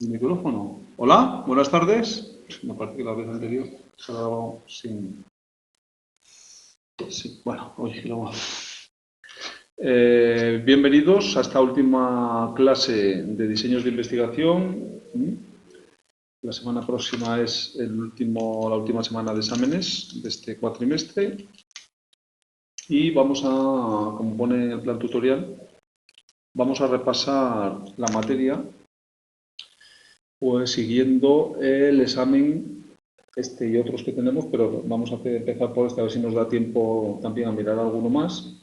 El micrófono. Hola, buenas tardes. Me parece que la vez anterior se ha grabado sin... Bueno, hoy lo... bienvenidos a esta última clase de diseños de investigación. La semana próxima es la última semana de exámenes de este cuatrimestre. Y vamos a, como pone el plan tutorial, vamos a repasar la materia pues siguiendo el examen este y otros que tenemos, pero vamos a empezar por este, a ver si nos da tiempo también a mirar alguno más,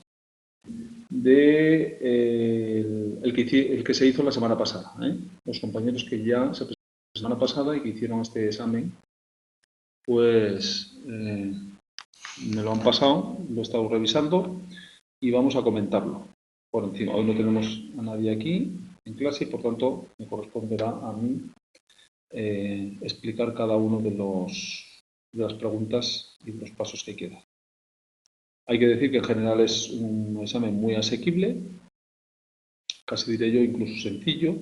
el que se hizo la semana pasada. Los compañeros que ya se presentaron la semana pasada y que hicieron este examen, pues me lo han pasado, lo he estado revisando y vamos a comentarlo por encima. Hoy no tenemos a nadie aquí en clase y por tanto me corresponderá a mí explicar cada uno de las preguntas y de los pasos que hay que dar. Hay que decir que en general es un examen muy asequible, casi diré yo incluso sencillo,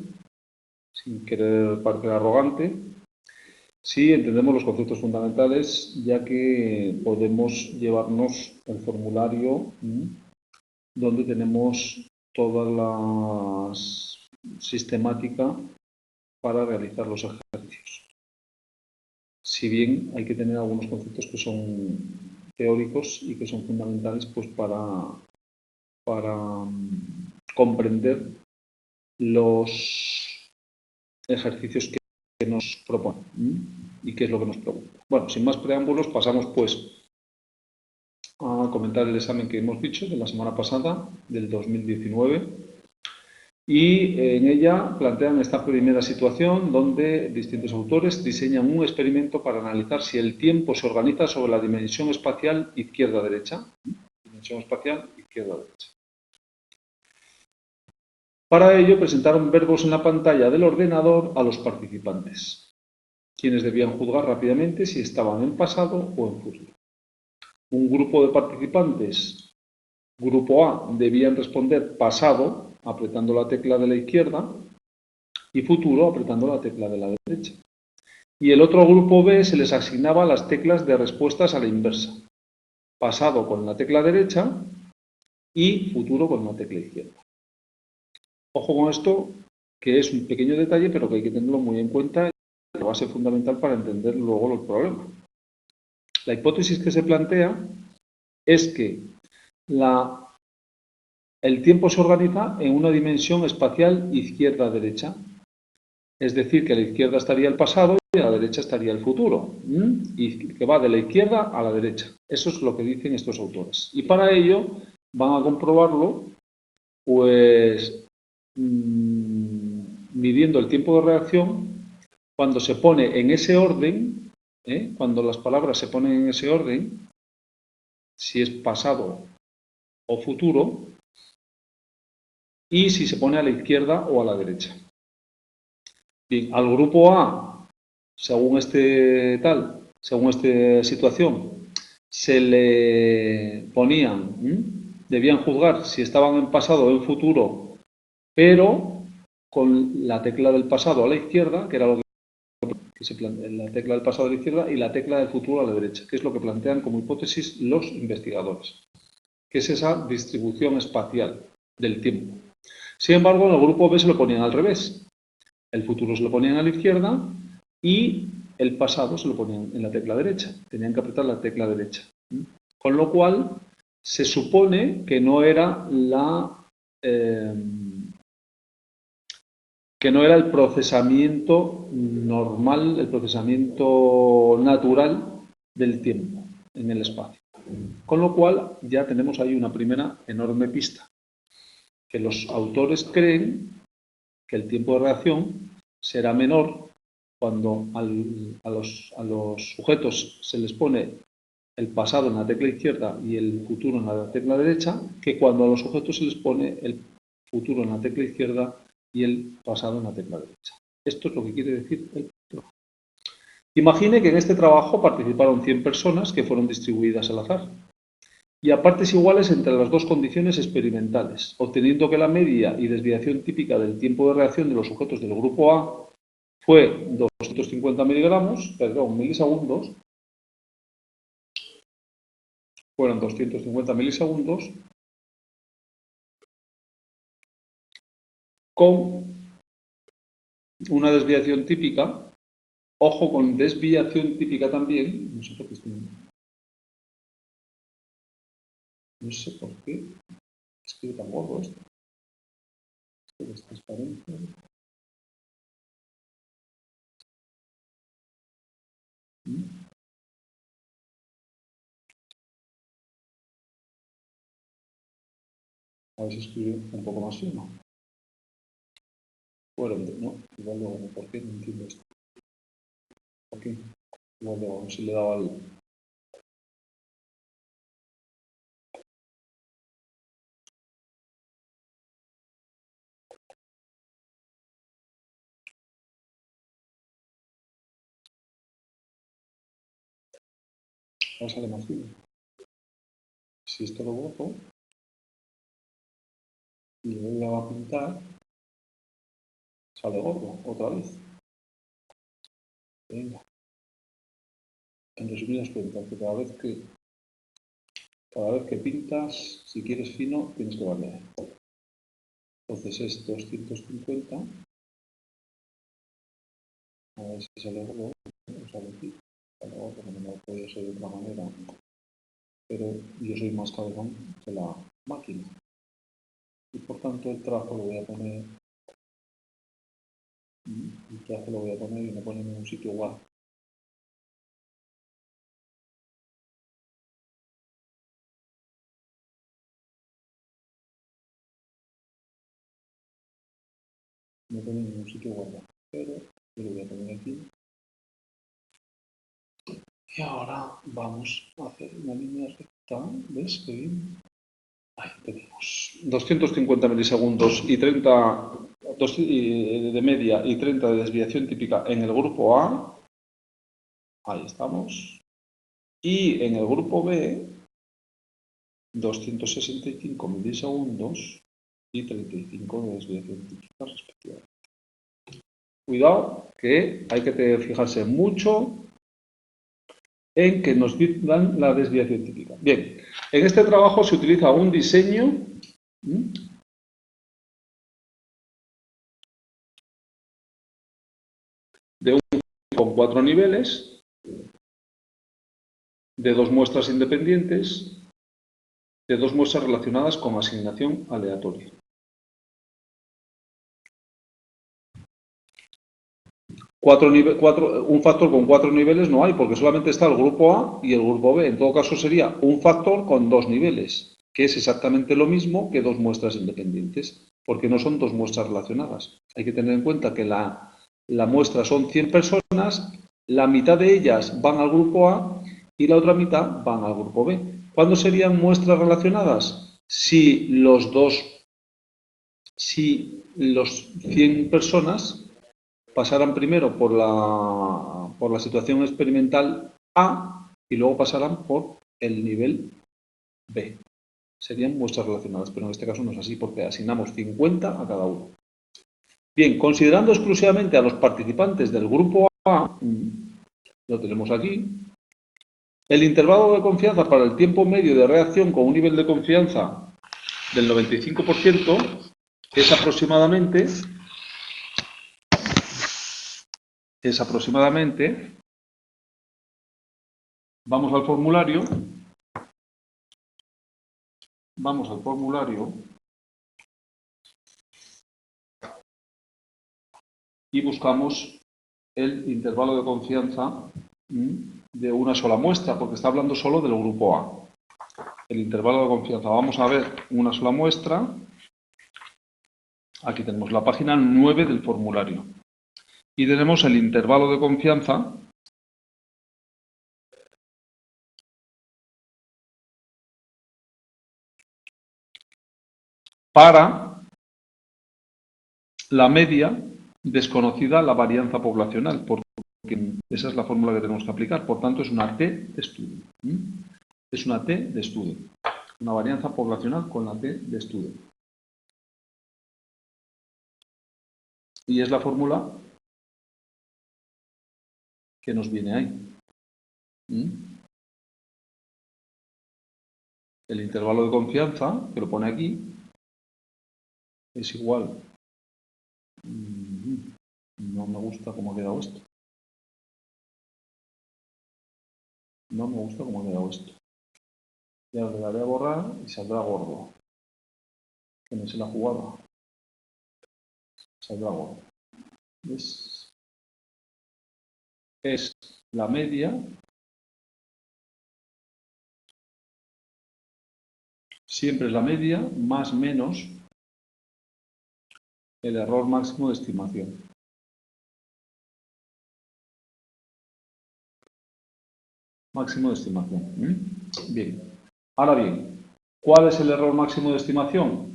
sin querer parecer arrogante, si entendemos los conceptos fundamentales, ya que podemos llevarnos el formulario donde tenemos toda la sistemática para realizar los ejercicios. Si bien hay que tener algunos conceptos que son teóricos y que son fundamentales pues para comprender los ejercicios que nos proponen y qué es lo que nos pregunta. Bueno, sin más preámbulos, pasamos pues a comentar el examen que hemos dicho de la semana pasada, del 2019. Y en ella plantean esta primera situación donde distintos autores diseñan un experimento para analizar si el tiempo se organiza sobre la dimensión espacial izquierda-derecha. Dimensión espacial izquierda-derecha. Para ello presentaron verbos en la pantalla del ordenador a los participantes, quienes debían juzgar rápidamente si estaban en pasado o en futuro. Un grupo de participantes, grupo A, debían responder pasado apretando la tecla de la izquierda y futuro apretando la tecla de la derecha. Y el otro grupo B se les asignaba las teclas de respuestas a la inversa. Pasado con la tecla derecha y futuro con la tecla izquierda. Ojo con esto, que es un pequeño detalle, pero que hay que tenerlo muy en cuenta, la base fundamental para entender luego los problemas. La hipótesis que se plantea es que el tiempo se organiza en una dimensión espacial izquierda-derecha. Es decir, que a la izquierda estaría el pasado y a la derecha estaría el futuro. Y que va de la izquierda a la derecha. Eso es lo que dicen estos autores. Y para ello van a comprobarlo, pues, midiendo el tiempo de reacción cuando se pone en ese orden, cuando las palabras se ponen en ese orden, si es pasado o futuro, y si se pone a la izquierda o a la derecha. Bien, al grupo A, según esta situación, se le ponían, debían juzgar si estaban en pasado o en futuro, pero con la tecla del pasado a la izquierda, que era lo que se plantea, la tecla del pasado a la izquierda y la tecla del futuro a la derecha, que es lo que plantean como hipótesis los investigadores, que es esa distribución espacial del tiempo. Sin embargo, en el grupo B se lo ponían al revés. El futuro se lo ponían a la izquierda y el pasado se lo ponían en la tecla derecha. Tenían que apretar la tecla derecha. Con lo cual, se supone que no era el procesamiento normal, el procesamiento natural del tiempo en el espacio. Con lo cual, ya tenemos ahí una primera enorme pista. Que los autores creen que el tiempo de reacción será menor cuando a los sujetos se les pone el pasado en la tecla izquierda y el futuro en la tecla derecha, que cuando a los sujetos se les pone el futuro en la tecla izquierda y el pasado en la tecla derecha. Esto es lo que quiere decir el trabajo. Imagine que en este trabajo participaron 100 personas que fueron distribuidas al azar y a partes iguales entre las dos condiciones experimentales, obteniendo que la media y desviación típica del tiempo de reacción de los sujetos del grupo A fue 250 milisegundos, fueron 250 milisegundos con una desviación típica. Ojo con desviación típica también, no sé por qué escribe tan gordo esto. Esto es transparencia. A ver si escribe un poco más fino. Bueno, no, igual luego, ¿por qué? No entiendo esto. ¿Por qué? Igual luego, no sé si le he dado al... Ahora sale más fino. Si esto lo borro y le voy a pintar, sale gordo otra vez. Venga. En resumidas cuentas, que cada vez que pintas, si quieres fino, tienes que variar. Entonces es 250. A ver si sale gordo. Sale aquí. Sale gordo, no puede ser de otra manera. Pero yo soy más cabezón que la máquina. Y por tanto el trazo lo voy a poner. El trazo lo voy a poner y me pone en un sitio igual. Me pone en un sitio guardado. Pero yo lo voy a poner aquí. Y ahora vamos a hacer una línea recta. ¿Ves? Qué bien. Ahí tenemos 250 milisegundos y 30 de media y 30 de desviación típica en el grupo A. Ahí estamos. Y en el grupo B, 265 milisegundos y 35 de desviación típica respectivamente. Cuidado, que hay que fijarse mucho en que nos dan la desviación típica. Bien, en este trabajo se utiliza un diseño de un con 4 niveles, de 2 muestras independientes, de 2 muestras relacionadas con asignación aleatoria. Un factor con 4 niveles no hay, porque solamente está el grupo A y el grupo B. En todo caso sería un factor con 2 niveles, que es exactamente lo mismo que 2 muestras independientes, porque no son 2 muestras relacionadas. Hay que tener en cuenta que la muestra son 100 personas, la mitad de ellas van al grupo A y la otra mitad van al grupo B. ¿Cuándo serían muestras relacionadas? Si los 100 personas pasaran primero por la situación experimental A y luego pasaran por el nivel B. Serían muestras relacionadas, pero en este caso no es así porque asignamos 50 a cada uno. Bien, considerando exclusivamente a los participantes del grupo A, lo tenemos aquí, el intervalo de confianza para el tiempo medio de reacción con un nivel de confianza del 95% es aproximadamente, vamos al formulario y buscamos el intervalo de confianza de una sola muestra, porque está hablando solo del grupo A. El intervalo de confianza, vamos a ver una sola muestra. Aquí tenemos la página 9 del formulario. Y tenemos el intervalo de confianza para la media desconocida, la varianza poblacional, porque esa es la fórmula que tenemos que aplicar. Por tanto, es una T de estudio. Es una T de estudio. Una varianza poblacional con la T de estudio. Y es la fórmula ¿Qué nos viene ahí? El intervalo de confianza, que lo pone aquí, es igual. No me gusta cómo ha quedado esto. No me gusta cómo ha quedado esto. Ya le daré a borrar y saldrá gordo. Que no se la jugada. Saldrá gordo. Es la media siempre es la media más menos el error máximo de estimación. Máximo de estimación. Bien. Ahora bien, ¿cuál es el error máximo de estimación?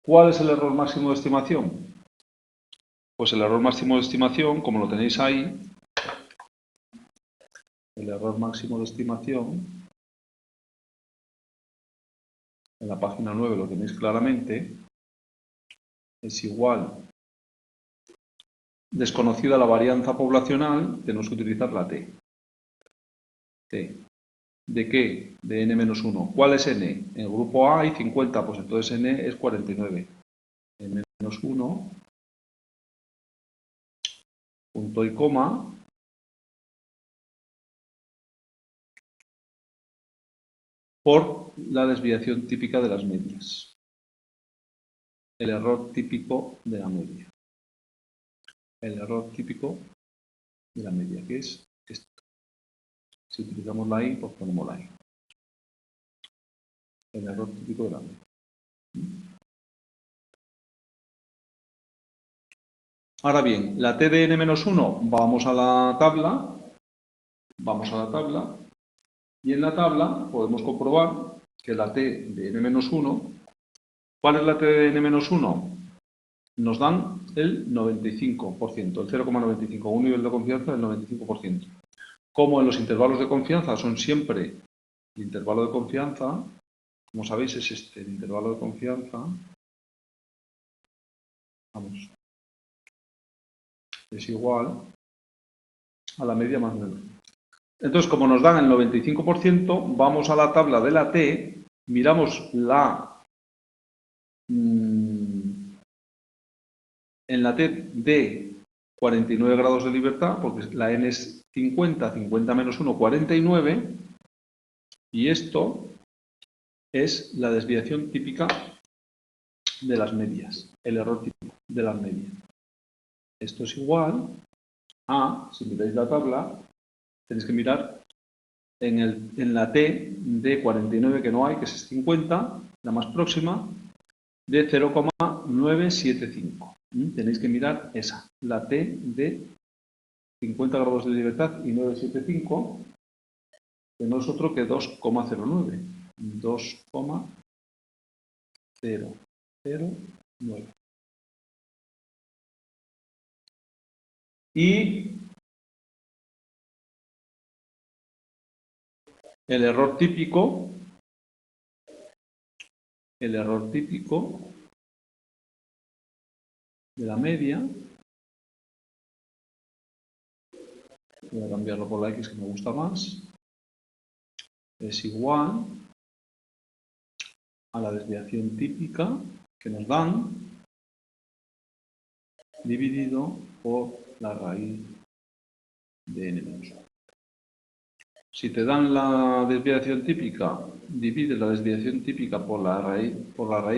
¿Cuál es el error máximo de estimación? Pues el error máximo de estimación, como lo tenéis ahí, el error máximo de estimación, en la página 9 lo tenéis claramente, es igual, desconocida la varianza poblacional, tenemos que utilizar la T. T. ¿De qué? De n-1. ¿Cuál es n? En el grupo A hay 50, pues entonces n es 49. n-1, punto y coma, por la desviación típica de las medias. El error típico de la media. El error típico de la media, que es esto. Si utilizamos la i, pues ponemos la i. El error típico de la media. Ahora bien, la t de n-1, vamos a la tabla. Vamos a la tabla. Y en la tabla podemos comprobar que la t de n-1, ¿cuál es la t de n-1? Nos dan el 95%, el 0,95, un nivel de confianza del 95%. Como en los intervalos de confianza son siempre el intervalo de confianza, como sabéis es este, el intervalo de confianza, vamos, es igual a la media más menos. Entonces, como nos dan el 95%, vamos a la tabla de la t, miramos en la t de 49 grados de libertad, porque la n es 50, 50 menos 1, 49, y esto es la desviación típica de las medias, el error típico de las medias. Esto es igual a, si miráis la tabla, tenéis que mirar en la t de 49 que no hay, que es 50, la más próxima, de 0,975. Tenéis que mirar esa, la t de 50 grados de libertad y 975, que no es otro que 2,09. 2,009. Y el error típico de la media, voy a cambiarlo por la X que me gusta más, es igual a la desviación típica que nos dan dividido por la raíz de n-1. Si te dan la desviación típica, divide la desviación típica por la raíz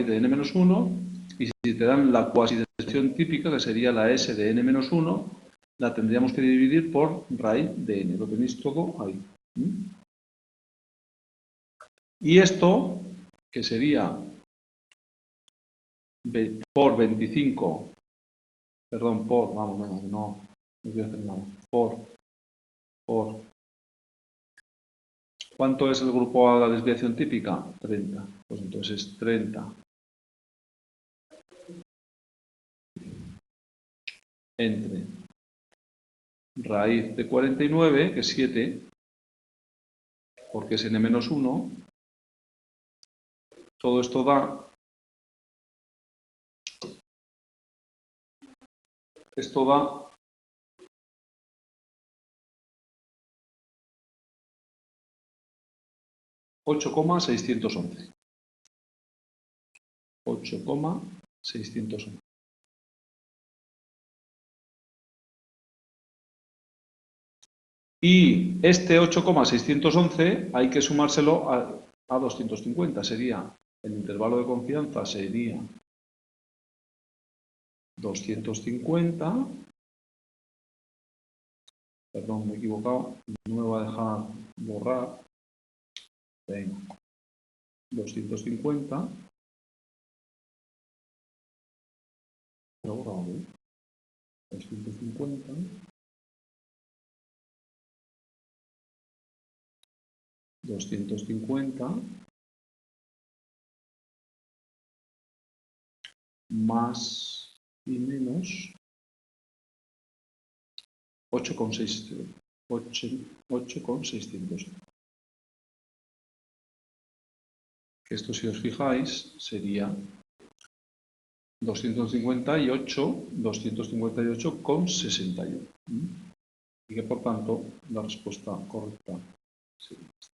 de n-1, y si te dan la cuasi desviación típica, que sería la s de n-1, la tendríamos que dividir por raíz de n. Lo tenéis todo ahí. Y esto, que sería por 25, perdón, vamos, venga, no voy a hacer nada, por, ¿cuánto es el grupo A de la desviación típica? 30, pues entonces es 30 entre raíz de 49, que es 7, porque es n-1, todo esto da Esto da 8,611. 8,611. Y este 8,611 hay que sumárselo a 250. Sería, el intervalo de confianza sería 250. Perdón, me he equivocado. No me va a dejar borrar. Venga. 250. Lo he borrado, ¿eh? 250. 250 más y menos 8,600. Que esto, si os fijáis, sería 258,61. Y que, por tanto, la respuesta correcta sería esta.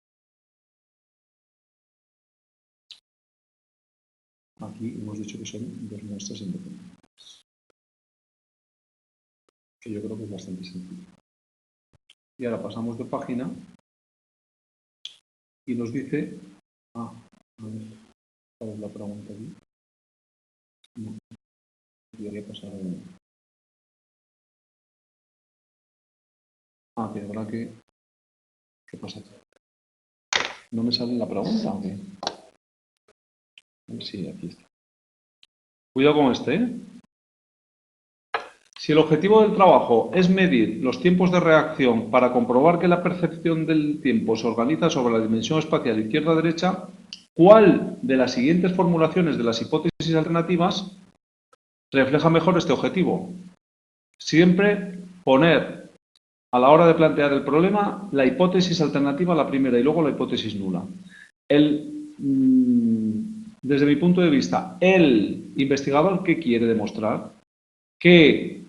Aquí hemos dicho que son dos muestras independientes. Que yo creo que es bastante sencillo. Y ahora pasamos de página y nos dice... a ver, ¿cuál es la pregunta aquí? No, debería pasar a... que habrá que... ¿Qué pasa aquí? ¿No me sale la pregunta o qué? Sí, aquí está. Cuidado con este, ¿eh? Si el objetivo del trabajo es medir los tiempos de reacción para comprobar que la percepción del tiempo se organiza sobre la dimensión espacial izquierda-derecha, ¿cuál de las siguientes formulaciones de las hipótesis alternativas refleja mejor este objetivo? Siempre poner, a la hora de plantear el problema, la hipótesis alternativa, la primera, y luego la hipótesis nula. Desde mi punto de vista, el investigador, ¿qué quiere demostrar? Que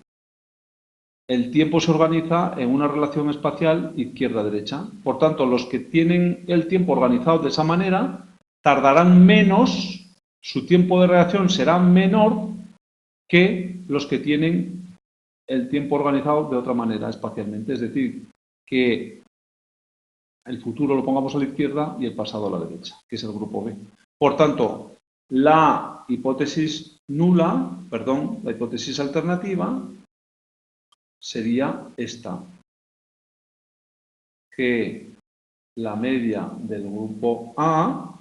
el tiempo se organiza en una relación espacial izquierda-derecha. Por tanto, los que tienen el tiempo organizado de esa manera tardarán menos, su tiempo de reacción será menor que los que tienen el tiempo organizado de otra manera espacialmente. Es decir, que el futuro lo pongamos a la izquierda y el pasado a la derecha, que es el grupo B. Por tanto, la hipótesis la hipótesis alternativa sería esta, que la media del grupo A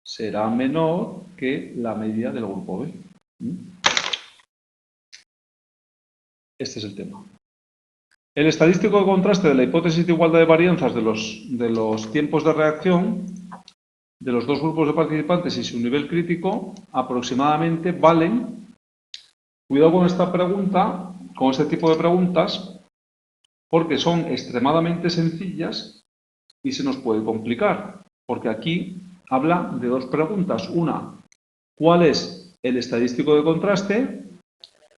será menor que la media del grupo B. Este es el tema. El estadístico de contraste de la hipótesis de igualdad de varianzas de los tiempos de reacción de los dos grupos de participantes y su nivel crítico aproximadamente valen, cuidado con esta pregunta, con este tipo de preguntas, porque son extremadamente sencillas y se nos puede complicar, porque aquí habla de dos preguntas. Una, ¿cuál es el estadístico de contraste?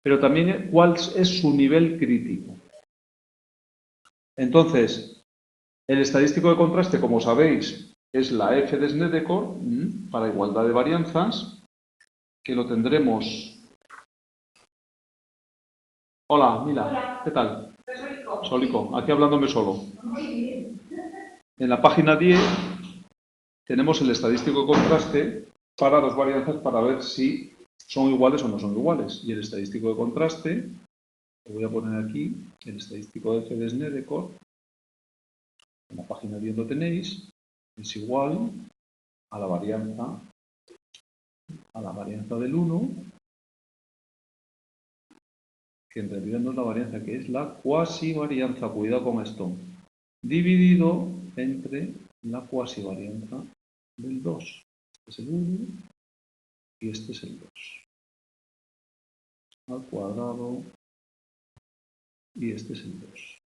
Pero también, ¿cuál es su nivel crítico? Entonces, el estadístico de contraste, como sabéis, es la F de Snedeker para igualdad de varianzas, que lo tendremos... Hola, Mila. Hola. ¿Qué tal? Solico, aquí hablándome solo. En la página 10 tenemos el estadístico de contraste para dos varianzas para ver si son iguales o no son iguales. Y el estadístico de contraste, lo voy a poner aquí, el estadístico de F de Snedeker, en la página 10 lo tenéis, es igual a la varianza del 1, que en realidad no es la varianza, que es la cuasivarianza, cuidado con esto, dividido entre la cuasivarianza del 2. Este es el 1 y este es el 2. Al cuadrado y este es el 2.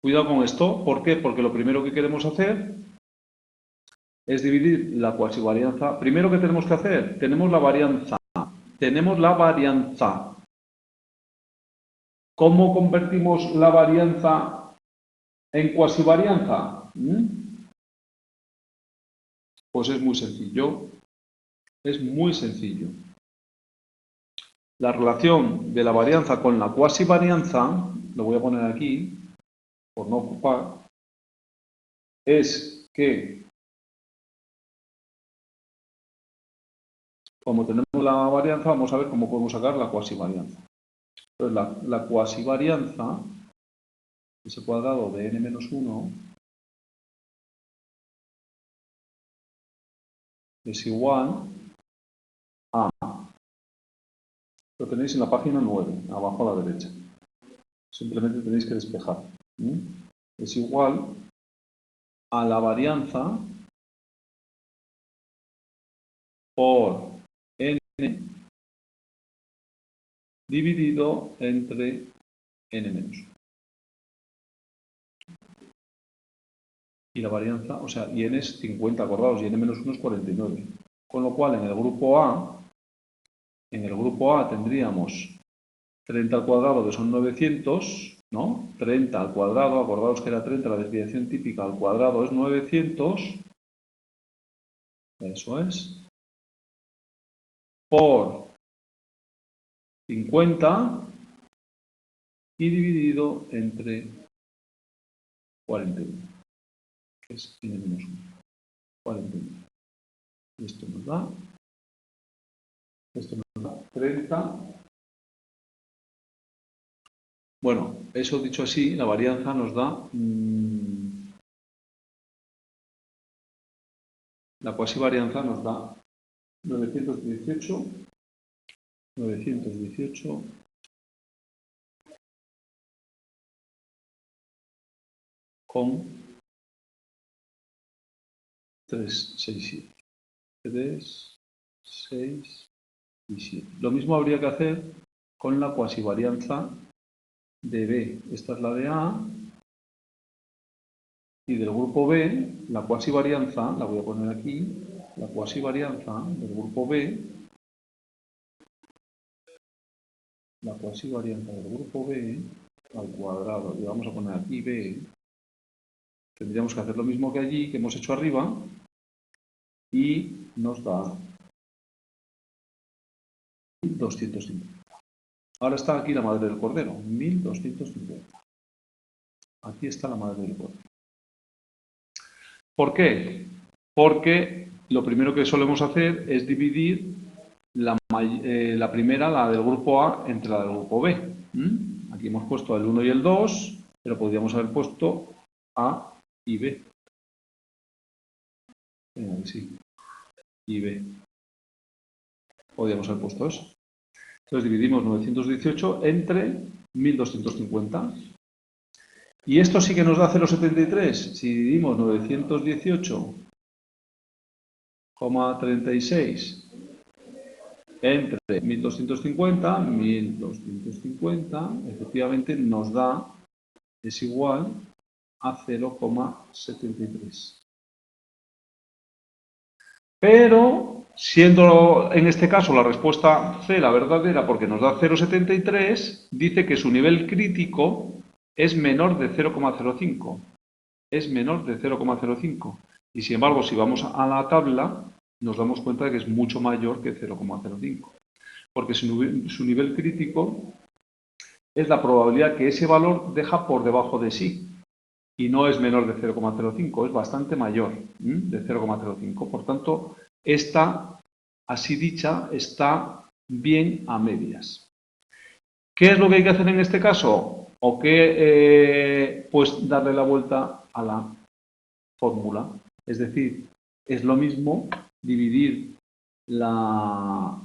Cuidado con esto, ¿por qué? Porque lo primero que queremos hacer es dividir la cuasivarianza. Primero, ¿qué tenemos que hacer? Tenemos la varianza tenemos la varianza. ¿Cómo convertimos la varianza en cuasivarianza? Pues es muy sencillo. Es muy sencillo. La relación de la varianza con la cuasivarianza, lo voy a poner aquí, por no ocupar, es que como tenemos la varianza, vamos a ver cómo podemos sacar la cuasivarianza. Entonces, la cuasivarianza, ese cuadrado de n-1, es igual a, lo tenéis en la página 9, abajo a la derecha. Simplemente tenéis que despejar. Es igual a la varianza por n dividido entre n-1. Y la varianza, o sea, y n es 50, acordaos, y n-1 es 49. Con lo cual, en el grupo A tendríamos 30 al cuadrado, que son 900, ¿no? 30 al cuadrado, acordaos que era 30, la desviación típica al cuadrado es 900. Eso es. Por 50 y dividido entre 41, que es n-1. 41. Esto nos da 30. Bueno, eso dicho así, la varianza nos da, la cuasivarianza nos da 918 con 367. 3, 6 y 7. Lo mismo habría que hacer con la cuasivarianza de B. Esta es la de A. Y del grupo B, la cuasivarianza, la voy a poner aquí, la cuasivarianza del grupo B, la cuasivarianza del grupo B al cuadrado, y vamos a poner aquí B, tendríamos que hacer lo mismo que allí, que hemos hecho arriba, y nos da 1250. Ahora está aquí la madre del cordero, 1250. Aquí está la madre del cordero. ¿Por qué? Porque lo primero que solemos hacer es dividir la primera, la del grupo A, entre la del grupo B. Aquí hemos puesto el 1 y el 2, pero podríamos haber puesto A y B. Sí, y B. Podríamos haber puesto eso. Entonces dividimos 918 entre 1250. Y esto sí que nos da 0,73. Si dividimos 918,36 entre 1250, efectivamente nos da, es igual a 0,73. Pero, siendo en este caso la respuesta C la verdadera, porque nos da 0,73, dice que su nivel crítico es menor de 0,05. Es menor de 0,05. Y sin embargo, si vamos a la tabla, nos damos cuenta de que es mucho mayor que 0,05. Porque su nivel crítico es la probabilidad que ese valor deja por debajo de sí. Y no es menor de 0,05, es bastante mayor de 0,05. Por tanto, esta, así dicha, está bien a medias. ¿Qué es lo que hay que hacer en este caso? ¿O qué? Pues darle la vuelta a la fórmula. Es decir, es lo mismo dividir la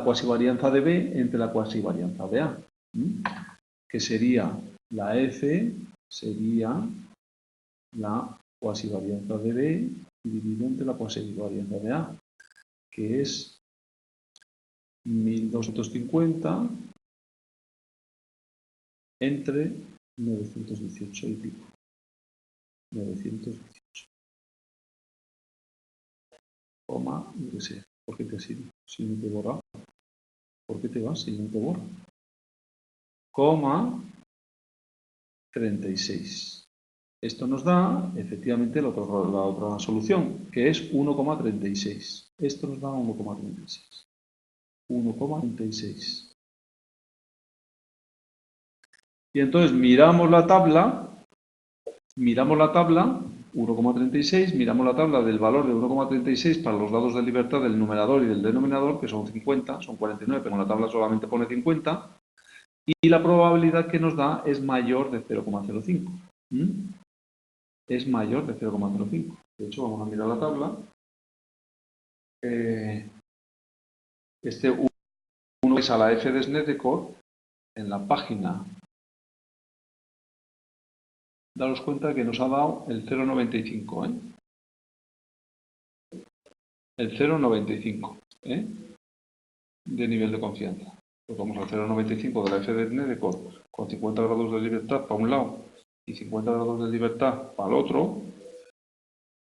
cuasivarianza de B entre la cuasivarianza de A, que sería la F, sería la cuasivarianza de B dividido entre la cuasivarianza de A, que es 1250 entre 918 y pico. 918. Coma, yo qué sé, porque te sirve, si no te borra. ¿Por qué te vas si no te borra? Coma 36. Esto nos da, efectivamente, la otra solución, que es 1,36. Esto nos da 1,36. 1,36. Y entonces miramos la tabla, 1,36, miramos la tabla del valor de 1,36 para los lados de libertad del numerador y del denominador, que son 50, son 49, pero en la tabla solamente pone 50, y la probabilidad que nos da es mayor de 0,05. Es mayor de 0,05. De hecho, vamos a mirar la tabla. Este 1 es a la F de Snedecor en la página. Daros cuenta que nos ha dado el 0,95, el 0,95 de nivel de confianza. Pues vamos al 0,95 de la F de Snedecor con 50 grados de libertad para un lado y 50 grados de libertad para el otro.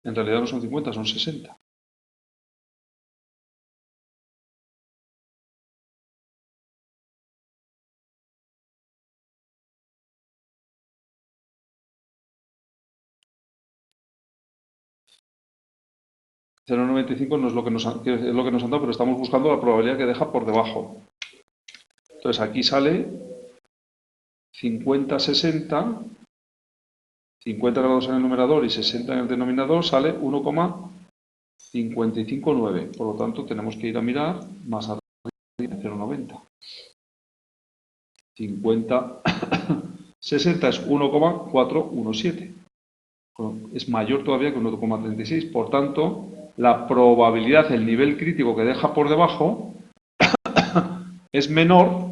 En realidad no son 50, son 60. El 0,95 no es lo que nos han dado, pero estamos buscando la probabilidad que deja por debajo. Entonces aquí sale 50, 60, 50 grados en el numerador y 60 en el denominador, sale 1,559. Por lo tanto, tenemos que ir a mirar más arriba de 0,90. 50, 60 es 1,417. Es mayor todavía que 1,36. Por tanto, la probabilidad, el nivel crítico que deja por debajo es menor.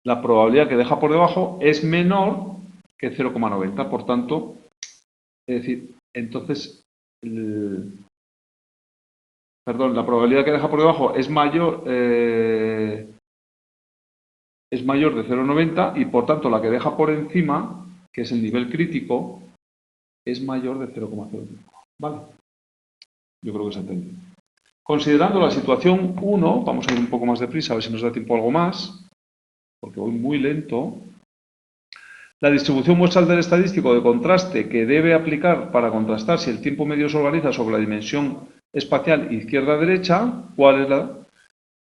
La probabilidad que deja por debajo es menor que 0,90. Por tanto, es decir, entonces, la probabilidad que deja por debajo es mayor de 0,90 y por tanto la que deja por encima, que es el nivel crítico, es mayor de 0,05. ¿Vale? Yo creo que se entiende. Considerando la situación 1, vamos a ir un poco más deprisa a ver si nos da tiempo algo más, porque voy muy lento. La distribución muestral del estadístico de contraste que debe aplicar para contrastar si el tiempo medio se organiza sobre la dimensión espacial izquierda-derecha. ¿Cuál es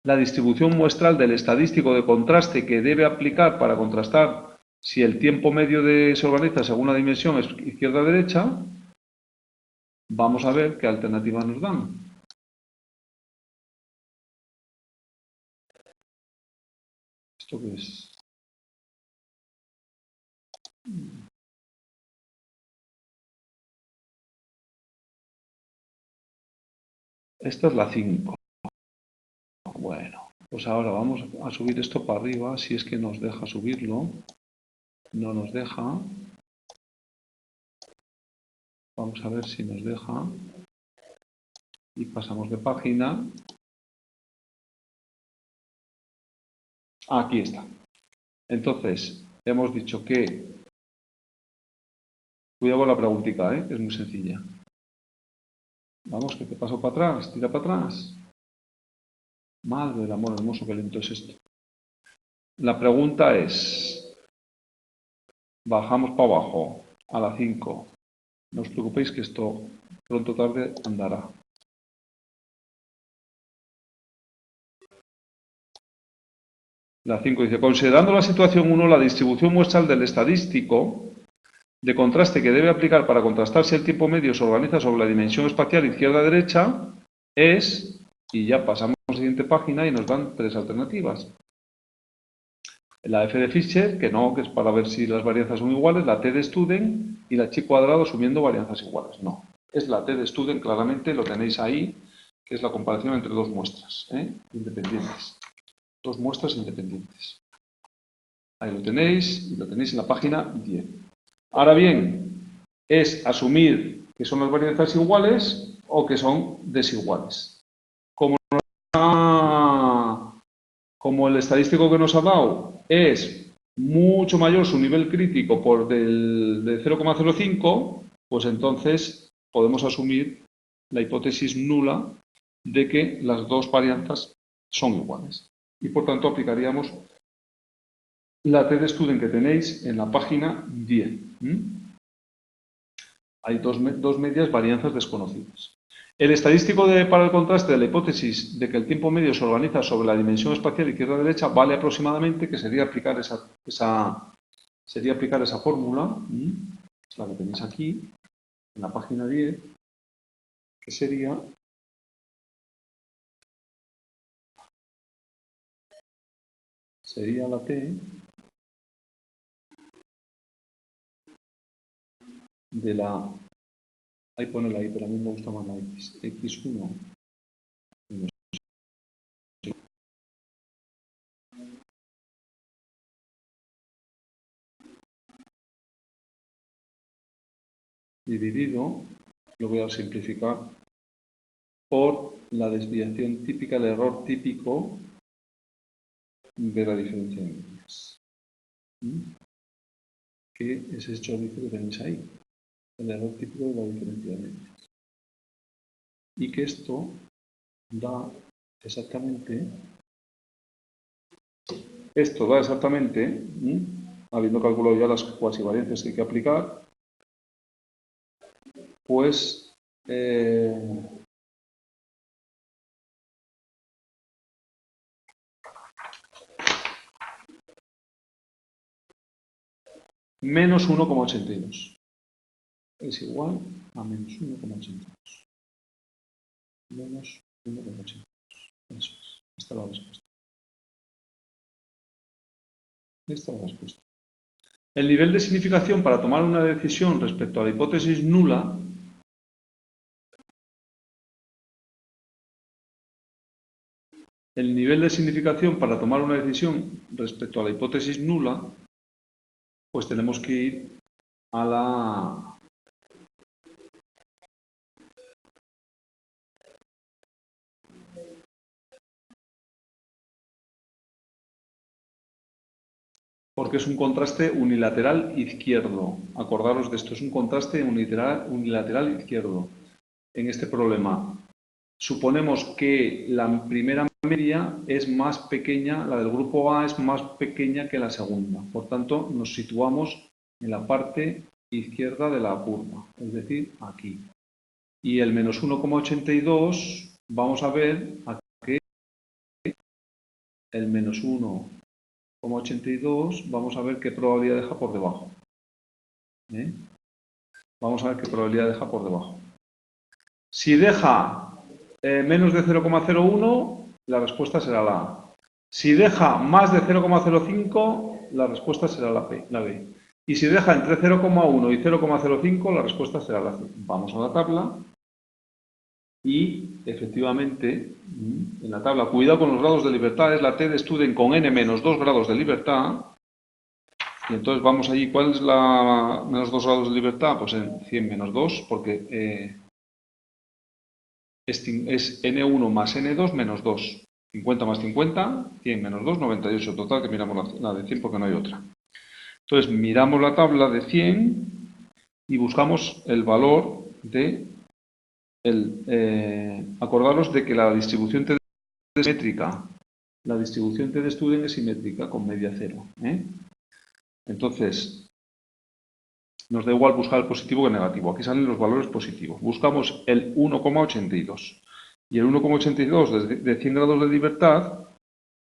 la distribución muestral del estadístico de contraste que debe aplicar para contrastar si el tiempo medio se organiza según la dimensión izquierda-derecha? Vamos a ver qué alternativas nos dan. ¿Esto qué es? Esta es la 5. Bueno, pues ahora vamos a subir esto para arriba, si es que nos deja subirlo. No nos deja. Vamos a ver si nos deja. Y pasamos de página. Aquí está. Entonces, hemos dicho que... Cuidado con la preguntita, que es muy sencilla. Vamos, que te paso para atrás, tira para atrás. Madre del amor hermoso, qué lento es esto. La pregunta es, bajamos para abajo, a la 5. No os preocupéis que esto pronto o tarde andará. La 5 dice, considerando la situación 1, la distribución muestral del estadístico de contraste que debe aplicar para contrastar si el tiempo medio se organiza sobre la dimensión espacial izquierda-derecha es, y ya pasamos a la siguiente página y nos dan 3 alternativas. La F de Fischer, que no, que es para ver si las varianzas son iguales, la T de Student y la chi cuadrado asumiendo varianzas iguales. No, es la T de Student, claramente lo tenéis ahí, que es la comparación entre dos muestras independientes. Dos muestras independientes. Ahí lo tenéis, y lo tenéis en la página 10. Ahora bien, es asumir que son las varianzas iguales o que son desiguales. Como el estadístico que nos ha dado es mucho mayor su nivel crítico por de 0,05, pues entonces podemos asumir la hipótesis nula de que las dos varianzas son iguales. Y por tanto aplicaríamos la T de Student que tenéis en la página 10. Hay dos medias varianzas desconocidas. El estadístico para el contraste de la hipótesis de que el tiempo medio se organiza sobre la dimensión espacial izquierda-derecha vale aproximadamente, que sería aplicar esa fórmula, es la que tenéis aquí, en la página 10, que sería la T de la... Ahí ponela ahí, pero a mí me gusta más la X. X1 menos dividido, lo voy a simplificar, por la desviación típica, el error típico de la diferencia de medias. Que es ese chorizo que tenéis ahí, el error típico de la diferencia de medias. Y que esto da exactamente, habiendo calculado ya las cuasivariantes que hay que aplicar, pues menos 1,82 es igual a menos 1,82. Menos 1,82. Eso es. Esta es la respuesta. Esta es la respuesta. El nivel de significación para tomar una decisión respecto a la hipótesis nula pues tenemos que ir a la... Porque es un contraste unilateral izquierdo. Acordaros de esto, es un contraste unilateral izquierdo. En este problema, suponemos que la primera media es más pequeña, la del grupo A es más pequeña que la segunda. Por tanto, nos situamos en la parte izquierda de la curva, es decir, aquí. Y el menos 1,82, vamos a ver a qué el menos 1,82, vamos a ver qué probabilidad deja por debajo. Vamos a ver qué probabilidad deja por debajo. Si deja menos de 0,01, la respuesta será la A. Si deja más de 0,05, la respuesta será la B. Y si deja entre 0,1 y 0,05, la respuesta será la C. Vamos a la tabla. Y, efectivamente, en la tabla, cuidado con los grados de libertad, es la T de Student con n menos 2 grados de libertad. Y entonces vamos allí. ¿Cuál es la menos 2 grados de libertad? Pues en 100 menos 2, porque es n1 más n2 menos 2. 50 más 50, 100 menos 2, 98. Total, que miramos la de 100 porque no hay otra. Entonces, miramos la tabla de 100 y buscamos el valor de... acordaros de que la distribución T es simétrica. La distribución T de Student es simétrica con media cero. Entonces, nos da igual buscar el positivo que el negativo. Aquí salen los valores positivos. Buscamos el 1,82. Y el 1,82 de 100 grados de libertad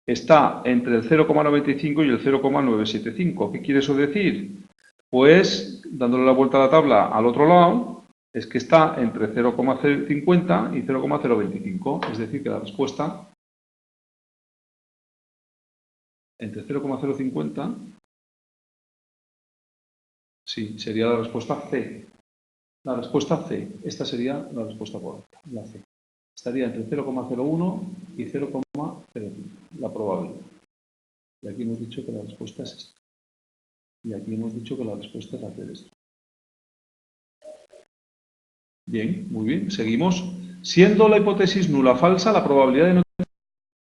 está entre el 0,95 y el 0,975. ¿Qué quiere eso decir? Pues, dándole la vuelta a la tabla al otro lado, es que está entre 0,050 y 0,025. Es decir, que la respuesta entre 0,050, sí, sería la respuesta C. La respuesta C. Esta sería la respuesta correcta, la C. Estaría entre 0,01 y 0,05, la probabilidad. Y aquí hemos dicho que la respuesta es esta. Y aquí hemos dicho que la respuesta es la C de esto. Bien, muy bien. Seguimos. Siendo la hipótesis nula falsa, la probabilidad de no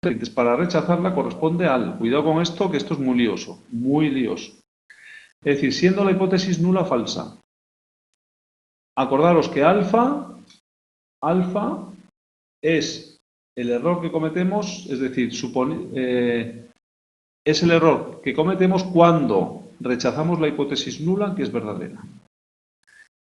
tener para rechazarla corresponde al... Cuidado con esto, que esto es muy lioso. Muy lioso. Es decir, siendo la hipótesis nula falsa, acordaros que alfa es el error que cometemos, es decir, es el error que cometemos cuando rechazamos la hipótesis nula que es verdadera.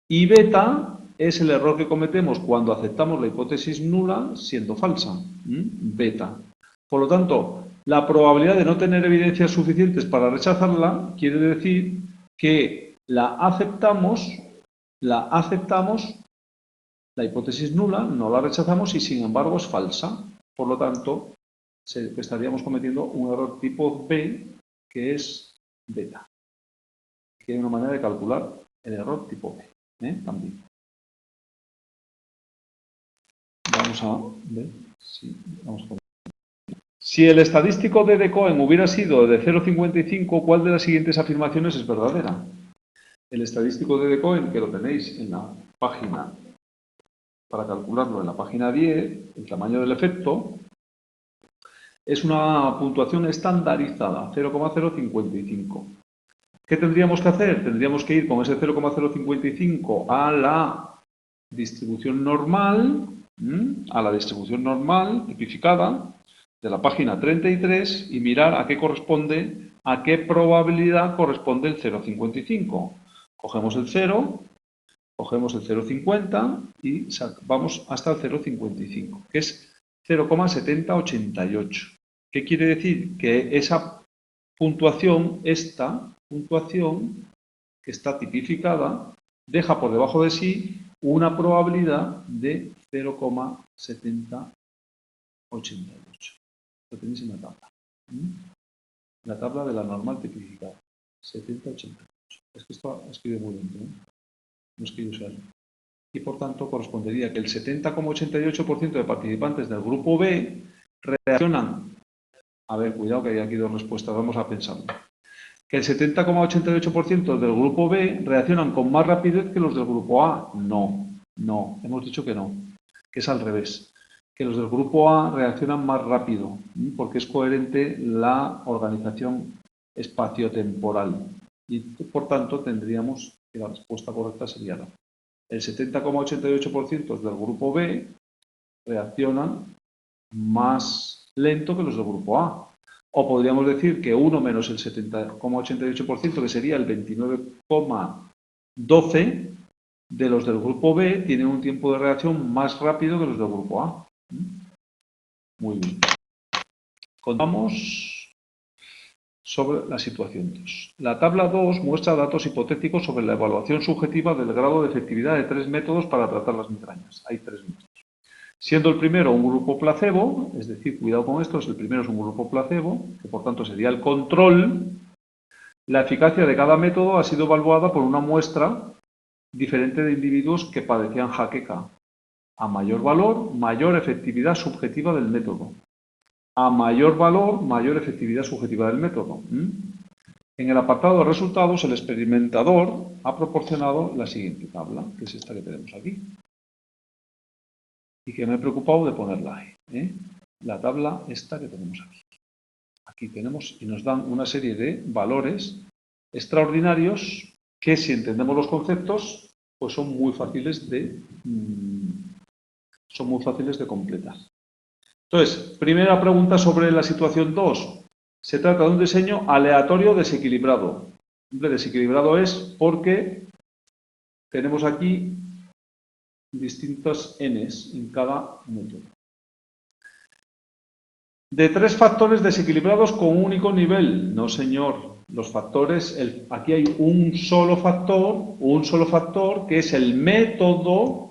Y beta es el error que cometemos cuando aceptamos la hipótesis nula siendo falsa. Beta. Por lo tanto, la probabilidad de no tener evidencias suficientes para rechazarla quiere decir que la aceptamos, la hipótesis nula, no la rechazamos y sin embargo es falsa. Por lo tanto, estaríamos cometiendo un error tipo B, que es beta. Aquí hay una manera de calcular el error tipo B, también. Vamos a ver si el estadístico de Cohen hubiera sido de 0,55, ¿cuál de las siguientes afirmaciones es verdadera? El estadístico de Cohen, que lo tenéis en la página, para calcularlo en la página 10, el tamaño del efecto, es una puntuación estandarizada, 0,055. ¿Qué tendríamos que hacer? Tendríamos que ir con ese 0,055 a la distribución normal, tipificada, de la página 33 y mirar a qué corresponde, a qué probabilidad corresponde el 0,55. Cogemos el 0, cogemos el 0,50 y vamos hasta el 0,55, que es 0,7088. ¿Qué quiere decir? Que esa puntuación, esta puntuación que está tipificada, deja por debajo de sí una probabilidad de 0,7088. Lo tenéis en la tabla. La tabla de la normal tipificada. 7088. Es que esto escribe muy lento, no es que yo sea. Y por tanto correspondería que el 70,88% de participantes del grupo B reaccionan. A ver, cuidado que hay aquí dos respuestas, vamos a pensarlo. Que el 70,88% del grupo B reaccionan con más rapidez que los del grupo A. No, hemos dicho que no, que es al revés. Que los del grupo A reaccionan más rápido, porque es coherente la organización espaciotemporal. Y por tanto tendríamos que la respuesta correcta sería la. El 70,88% del grupo B reaccionan más lento que los del grupo A. O podríamos decir que 1 menos el 70,88%, que sería el 29,12% de los del grupo B, tienen un tiempo de reacción más rápido que los del grupo A. Muy bien. Contamos sobre la situación 2. La tabla 2 muestra datos hipotéticos sobre la evaluación subjetiva del grado de efectividad de 3 métodos para tratar las migrañas. Hay 3 métodos. Siendo el primero un grupo placebo, es decir, cuidado con esto, el primero es un grupo placebo, que por tanto sería el control, la eficacia de cada método ha sido evaluada por una muestra diferente de individuos que padecían jaqueca. A mayor valor, mayor efectividad subjetiva del método. A mayor valor, mayor efectividad subjetiva del método. En el apartado de resultados, el experimentador ha proporcionado la siguiente tabla, que es esta que tenemos aquí. Y que me he preocupado de ponerla ahí. La tabla esta que tenemos aquí. Aquí tenemos y nos dan una serie de valores extraordinarios que, si entendemos los conceptos, pues son muy fáciles de completar. Entonces, primera pregunta sobre la situación 2. Se trata de un diseño aleatorio desequilibrado. Desequilibrado es porque tenemos aquí distintos n's en cada método. De 3 factores desequilibrados con un único nivel. No, señor. Los factores, aquí hay un solo factor que es el método.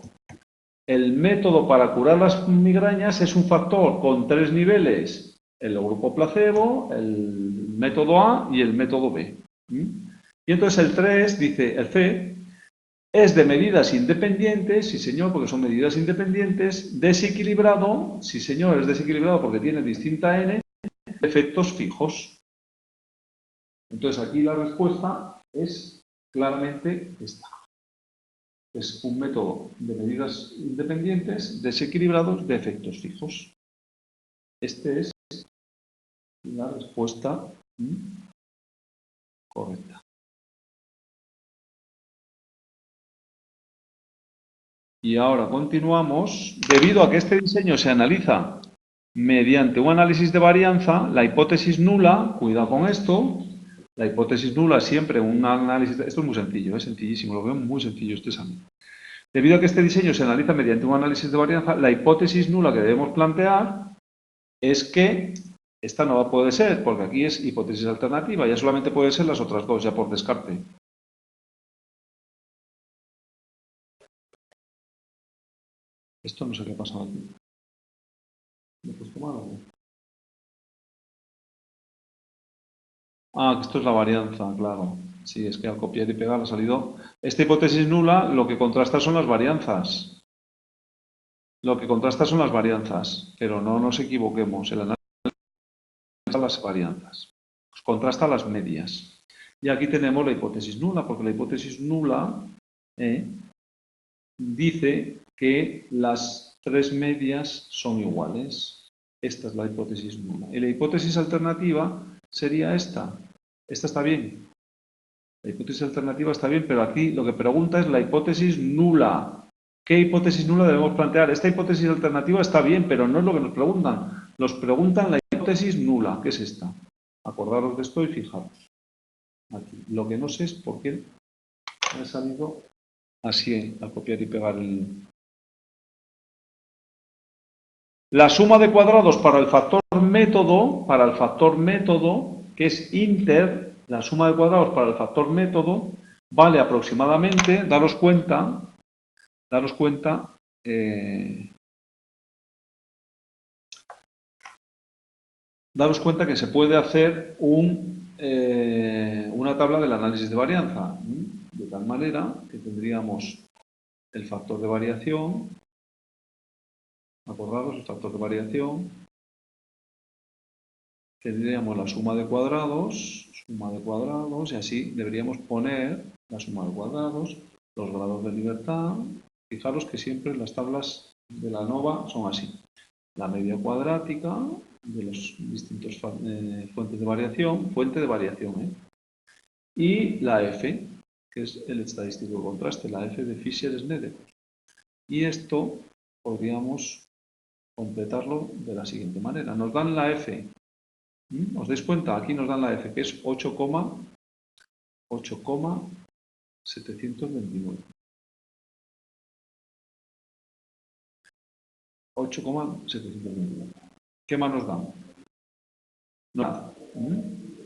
El método para curar las migrañas es un factor con 3 niveles. El grupo placebo, el método A y el método B. Y entonces el 3, dice el C, es de medidas independientes, sí señor, porque son medidas independientes, desequilibrado, sí señor, es desequilibrado porque tiene distinta n, efectos fijos. Entonces aquí la respuesta es claramente esta. Es un método de medidas independientes desequilibrados de efectos fijos. Esta es la respuesta correcta. Y ahora continuamos. Debido a que este diseño se analiza mediante un análisis de varianza, la hipótesis nula, cuidado con esto, la hipótesis nula siempre un análisis, esto es muy sencillo, es sencillísimo, lo veo muy sencillo este examen. Debido a que este diseño se analiza mediante un análisis de varianza, la hipótesis nula que debemos plantear es que esta no va a poder ser, porque aquí es hipótesis alternativa, ya solamente pueden ser las otras dos, ya por descarte. Esto no sé qué ha pasado aquí. ¿Me he puesto mal o no? Ah, esto es la varianza, claro. Sí, es que al copiar y pegar ha salido. Esta hipótesis nula lo que contrasta son las varianzas. Lo que contrasta son las varianzas, pero no nos equivoquemos. El análisis contrasta las varianzas. Contrasta las medias. Y aquí tenemos la hipótesis nula, porque la hipótesis nula dice que las tres medias son iguales. Esta es la hipótesis nula. Y la hipótesis alternativa sería esta. Esta está bien. La hipótesis alternativa está bien, pero aquí lo que pregunta es la hipótesis nula. ¿Qué hipótesis nula debemos plantear? Esta hipótesis alternativa está bien, pero no es lo que nos preguntan. Nos preguntan la hipótesis nula, que es esta. Acordaros de esto y fijaros. Aquí. Lo que no sé es por qué me ha salido así, al copiar y pegar el... La suma de cuadrados para el factor método, que es inter, la suma de cuadrados para el factor método, vale aproximadamente, daros cuenta que se puede hacer una tabla del análisis de varianza, de tal manera que tendríamos el factor de variación, acordaros, el factor de variación, tendríamos la suma de cuadrados, y así deberíamos poner la suma de cuadrados, los grados de libertad. Fijaros que siempre las tablas de la ANOVA son así. La media cuadrática de los distintos fuente de variación, y la F, que es el estadístico de contraste, la F de Fisher-Snedek. Y esto podríamos completarlo de la siguiente manera. Nos dan la F. ¿Os dais cuenta? Aquí nos dan la F, que es 8,729. 8,729. ¿Qué más nos dan? Nada.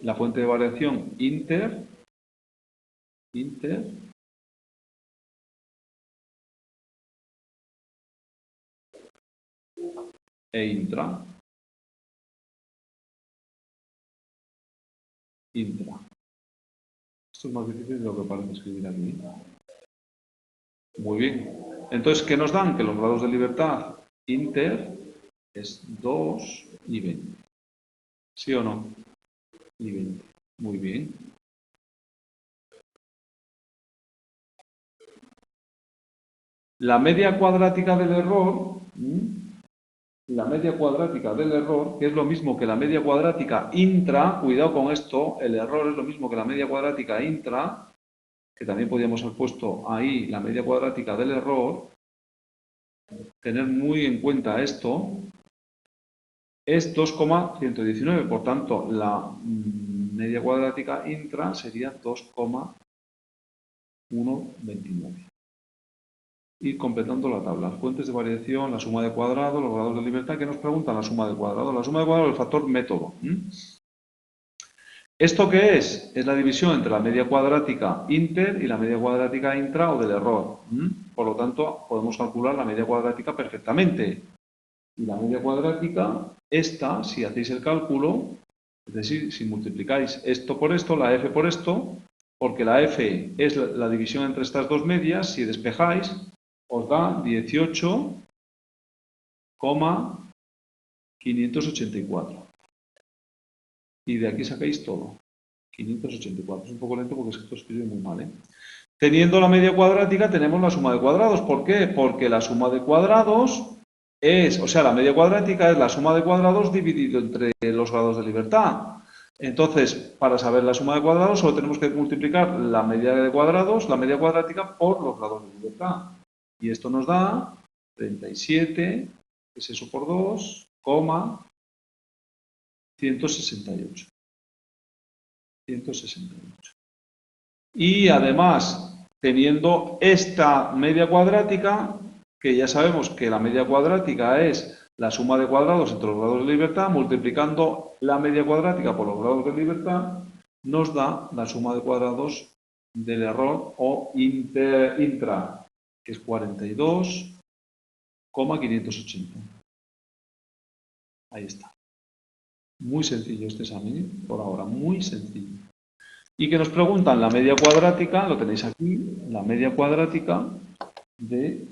La fuente de variación inter e intra. Esto es más difícil de lo que parece escribir aquí. Muy bien. Entonces, ¿qué nos dan? Que los grados de libertad inter es 2 y 20. ¿Sí o no? Y 20. Muy bien. La media cuadrática del error, que es lo mismo que la media cuadrática intra, cuidado con esto, el error es lo mismo que la media cuadrática intra, que también podríamos haber puesto ahí la media cuadrática del error. Tener muy en cuenta esto, es 2,119, por tanto la media cuadrática intra sería 2,129. Y completando la tabla, fuentes de variación, la suma de cuadrados, los grados de libertad. ¿Qué nos preguntan? La suma de cuadrados. La suma de cuadrados es el factor método. ¿Esto qué es? Es la división entre la media cuadrática inter y la media cuadrática intra o del error. Por lo tanto, podemos calcular la media cuadrática perfectamente. Y la media cuadrática, esta, si hacéis el cálculo, es decir, si multiplicáis esto por esto, la f por esto, porque la f es la división entre estas dos medias, si despejáis, os da 18,584. Y de aquí sacáis todo. 584. Es un poco lento porque esto escribe muy mal, Teniendo la media cuadrática tenemos la suma de cuadrados. ¿Por qué? Porque la suma de cuadrados la media cuadrática es la suma de cuadrados dividido entre los grados de libertad. Entonces, para saber la suma de cuadrados solo tenemos que multiplicar la media de cuadrados, la media cuadrática, por los grados de libertad. Y esto nos da 37, que es eso por 2, 168. 168. Y además, teniendo esta media cuadrática, que ya sabemos que la media cuadrática es la suma de cuadrados entre los grados de libertad, multiplicando la media cuadrática por los grados de libertad, nos da la suma de cuadrados del error o intra, que es 42,580. Ahí está. Muy sencillo este examen, por ahora, muy sencillo. Y que nos preguntan la media cuadrática, lo tenéis aquí, la media cuadrática del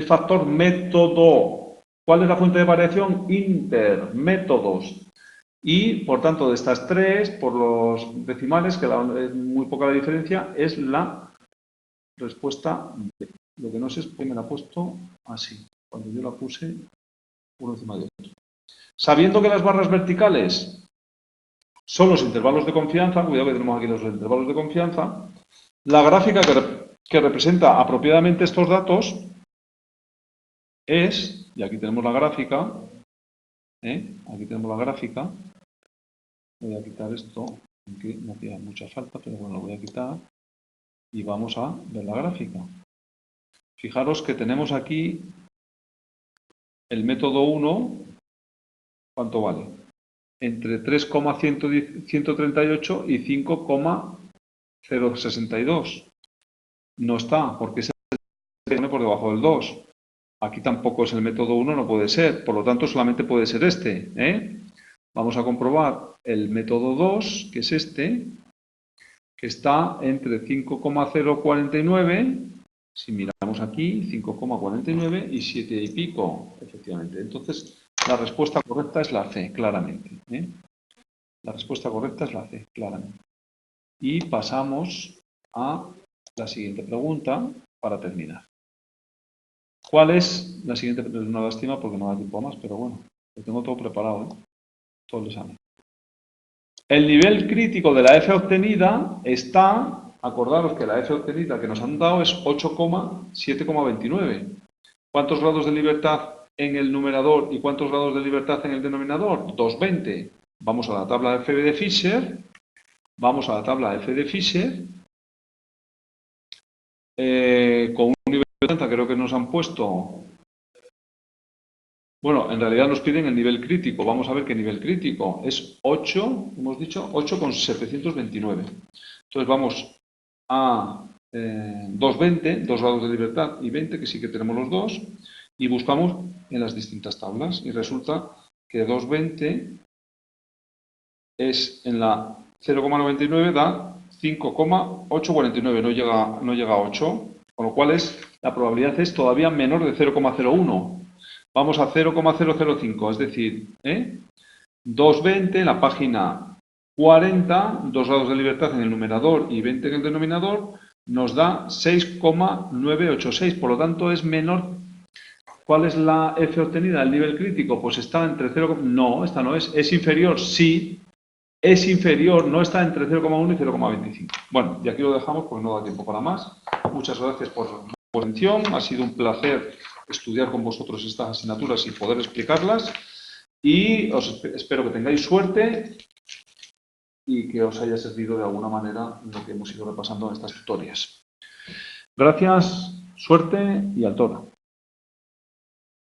factor método. ¿Cuál es la fuente de variación? Intermétodos. Y, por tanto, de estas tres, por los decimales, que es muy poca la diferencia, es la respuesta B. Lo que no sé es por qué me la ha puesto así, cuando yo la puse uno encima de otro. Sabiendo que las barras verticales son los intervalos de confianza, cuidado que tenemos aquí los intervalos de confianza, la gráfica que representa apropiadamente estos datos es, y aquí tenemos la gráfica, voy a quitar esto, aunque no hacía mucha falta, pero bueno, lo voy a quitar, y vamos a ver la gráfica. Fijaros que tenemos aquí el método 1, ¿cuánto vale? Entre 3,138 y 5,062. No está, porque se pone por debajo del 2. Aquí tampoco es el método 1, no puede ser. Por lo tanto, solamente puede ser este. Vamos a comprobar el método 2, que es este, que está entre 5,049, si miramos aquí, 5,49 y 7 y pico, efectivamente. Entonces, la respuesta correcta es la C, claramente. La respuesta correcta es la C, claramente. Y pasamos a la siguiente pregunta para terminar. ¿Cuál es la siguiente? Es una lástima porque no da tiempo más, pero bueno, lo tengo todo preparado, todo el examen. El nivel crítico de la F obtenida está, acordaros que la F obtenida que nos han dado es 8,7,29. ¿Cuántos grados de libertad en el numerador y cuántos grados de libertad en el denominador? 220. Vamos a la tabla F de Fisher. Vamos a la tabla F de Fisher. Con un nivel de libertad creo que nos han puesto... Bueno, en realidad nos piden el nivel crítico. Vamos a ver qué nivel crítico. Es 8, hemos dicho, 8,729. Entonces vamos a 220, 2 grados de libertad y 20, que sí que tenemos los dos, y buscamos en las distintas tablas. Y resulta que 220 es en la 0,99, da 5,849, no llega a 8, con lo cual la probabilidad es todavía menor de 0,01. Vamos a 0,005, es decir, 220 en la página 40, 2 grados de libertad en el numerador y 20 en el denominador, nos da 6,986, por lo tanto es menor. ¿Cuál es la F obtenida? ¿El nivel crítico? Pues está entre 0, no, esta no es inferior, sí, es inferior, no está entre 0,1 y 0,25. Bueno, y aquí lo dejamos porque no da tiempo para más. Muchas gracias por su atención, ha sido un placer estudiar con vosotros estas asignaturas y poder explicarlas. Y espero que tengáis suerte y que os haya servido de alguna manera lo que hemos ido repasando en estas tutorías. Gracias, suerte y al toro.